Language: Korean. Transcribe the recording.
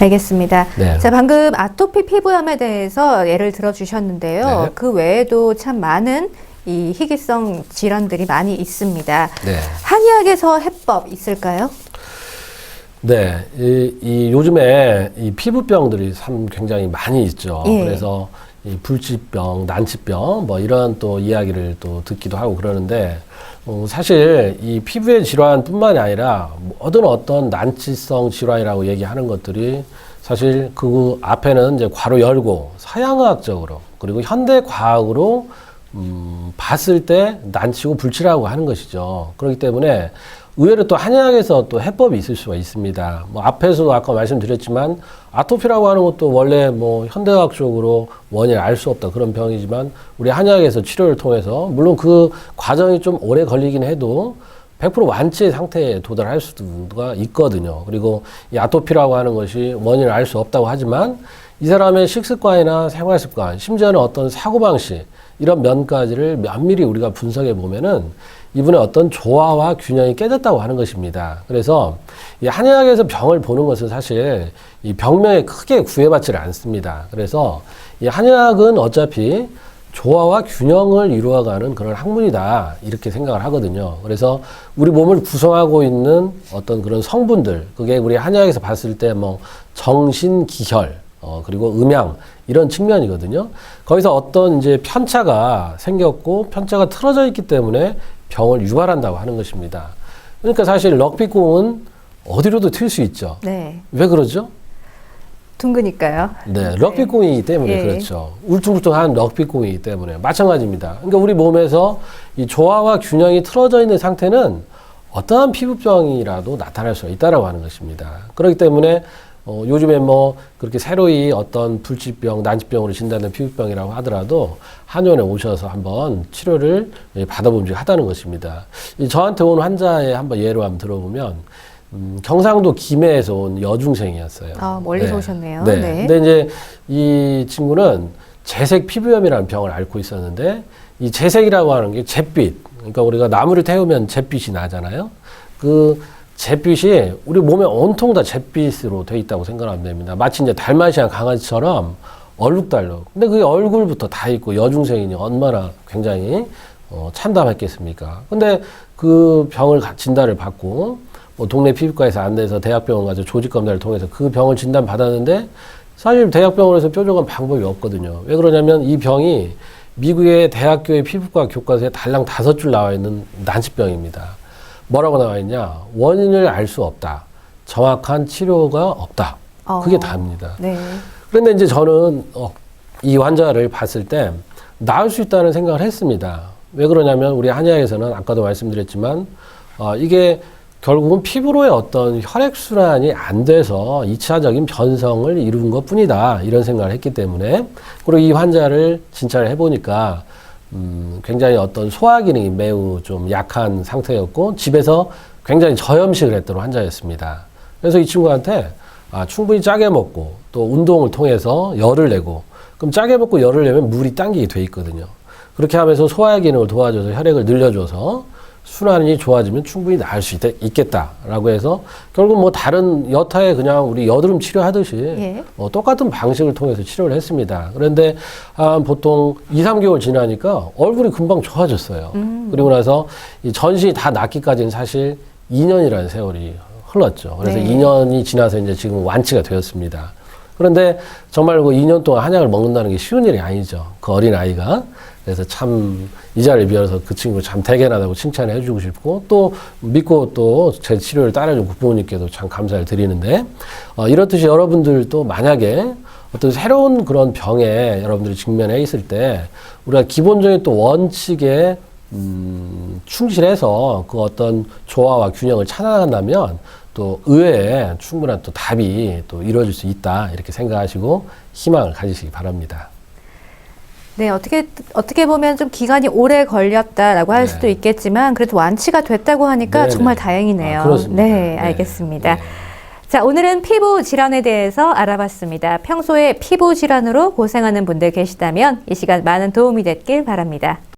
알겠습니다. 네. 자, 방금 아토피 피부염에 대해서 예를 들어주셨는데요. 네. 그 외에도 참 많은 이 희귀성 질환들이 많이 있습니다. 네. 한의학에서 해법 있을까요? 네, 요즘에 이 피부병들이 참 굉장히 많이 있죠. 예. 그래서 이 불치병, 난치병, 뭐 이런 또 이야기를 또 듣기도 하고 그러는데, 사실 이 피부의 질환뿐만이 아니라 모든 어떤 난치성 질환이라고 얘기하는 것들이 사실 그 앞에는 이제 괄호 열고 서양의학적으로 그리고 현대과학으로 봤을 때 난치고 불치라고 하는 것이죠. 그렇기 때문에 의외로 또 한의학에서 또 해법이 있을 수가 있습니다. 뭐 앞에서도 아까 말씀드렸지만 아토피라고 하는 것도 원래 뭐 현대의학적으로 원인을 알 수 없다 그런 병이지만 우리 한의학에서 치료를 통해서 물론 그 과정이 좀 오래 걸리긴 해도 100% 완치의 상태에 도달할 수가 있거든요. 그리고 이 아토피라고 하는 것이 원인을 알 수 없다고 하지만 이 사람의 식습관이나 생활습관, 심지어는 어떤 사고방식 이런 면까지를 면밀히 우리가 분석해 보면은 이분의 어떤 조화와 균형이 깨졌다고 하는 것입니다. 그래서 이 한의학에서 병을 보는 것은 사실 이 병명에 크게 구애받지를 않습니다. 그래서 이 한의학은 어차피 조화와 균형을 이루어가는 그런 학문이다 이렇게 생각을 하거든요. 그래서 우리 몸을 구성하고 있는 어떤 그런 성분들, 그게 우리 한의학에서 봤을 때 뭐 정신, 기혈, 그리고 음양 이런 측면이거든요. 거기서 어떤 이제 편차가 생겼고 편차가 틀어져 있기 때문에 병을 유발한다고 하는 것입니다. 그러니까 사실 럭비공은 어디로도 튈 수 있죠. 네. 왜 그러죠? 둥그니까요. 네, 럭비공이기 때문에 예. 그렇죠. 울퉁불퉁한 럭비공이기 때문에 마찬가지입니다. 그러니까 우리 몸에서 이 조화와 균형이 틀어져 있는 상태는 어떠한 피부병이라도 나타날 수 있다라고 하는 것입니다. 그렇기 때문에 요즘에 뭐 그렇게 새로이 어떤 불치병, 난치병으로 진단된 피부병이라고 하더라도 한의원에 오셔서 한번 치료를 받아보면 것입니다. 저한테 온 환자의 한번 예로 한번 들어보면 경상도 김해에서 온 여중생이었어요. 아, 멀리서 네. 오셨네요. 네. 네. 근데 이제 이 친구는 재색 피부염이라는 병을 앓고 있었는데 이 재색이라고 하는 게 잿빛. 그러니까 우리가 나무를 태우면 잿빛이 나잖아요. 그 잿빛이 우리 몸에 온통 다 잿빛으로 돼 있다고 생각하면 됩니다. 마치 이제 달마시안 강아지처럼 얼룩달룩. 근데 그게 얼굴부터 다 있고 여중생이니 얼마나 굉장히 참담했겠습니까? 근데 그 병을 진단을 받고 뭐 동네 피부과에서 안내해서 대학병원 가서 조직검사를 통해서 그 병을 진단 받았는데 사실 대학병원에서 뾰족한 방법이 없거든요. 왜 그러냐면 이 병이 미국의 대학교의 피부과 교과서에 달랑 5줄 나와 있는 난치병입니다. 뭐라고 나와 있냐? 원인을 알 수 없다. 정확한 치료가 없다. 그게 답니다. 네. 그런데 이제 저는 이 환자를 봤을 때 나을 수 있다는 생각을 했습니다. 왜 그러냐면 우리 한의학에서는 아까도 말씀드렸지만 이게 결국은 피부로의 어떤 혈액순환이 안 돼서 2차적인 변성을 이룬 것 뿐이다. 이런 생각을 했기 때문에 그리고 이 환자를 진찰을 해보니까 굉장히 어떤 소화 기능이 매우 좀 약한 상태였고 집에서 굉장히 저염식을 했던 환자였습니다. 그래서 이 친구한테 충분히 짜게 먹고 또 운동을 통해서 열을 내고 그럼 짜게 먹고 열을 내면 물이 당기게 돼 있거든요. 그렇게 하면서 소화 기능을 도와줘서 혈액을 늘려줘서 순환이 좋아지면 충분히 나을 수 있겠다라고 해서 결국 뭐 다른 여타의 그냥 우리 여드름 치료하듯이 예. 똑같은 방식을 통해서 치료를 했습니다. 그런데 보통 2, 3개월 지나니까 얼굴이 금방 좋아졌어요. 그리고 나서 이 전신이 다 낫기까지는 사실 2년이라는 세월이 흘렀죠. 그래서 네. 2년이 지나서 이제 지금 완치가 되었습니다. 그런데 정말 그 2년 동안 한약을 먹는다는 게 쉬운 일이 아니죠. 그 어린 아이가. 그래서 참 이 자리를 빌어서 그 친구 참 대견하다고 칭찬해 주고 싶고 또 믿고 또 제 치료를 따라준 부모님께도 참 감사를 드리는데 이렇듯이 여러분들도 만약에 어떤 새로운 그런 병에 여러분들이 직면해 있을 때 우리가 기본적인 또 원칙에 충실해서 그 어떤 조화와 균형을 찾아나간다면 또 의외에 충분한 또 답이 또 이루어질 수 있다 이렇게 생각하시고 희망을 가지시기 바랍니다. 네, 어떻게 보면 좀 기간이 오래 걸렸다라고 할 네. 수도 있겠지만 그래도 완치가 됐다고 하니까 네네. 정말 다행이네요. 그렇습니다. 네, 알겠습니다. 네. 자, 오늘은 피부 질환에 대해서 알아봤습니다. 평소에 피부 질환으로 고생하는 분들 계시다면 이 시간 많은 도움이 됐길 바랍니다.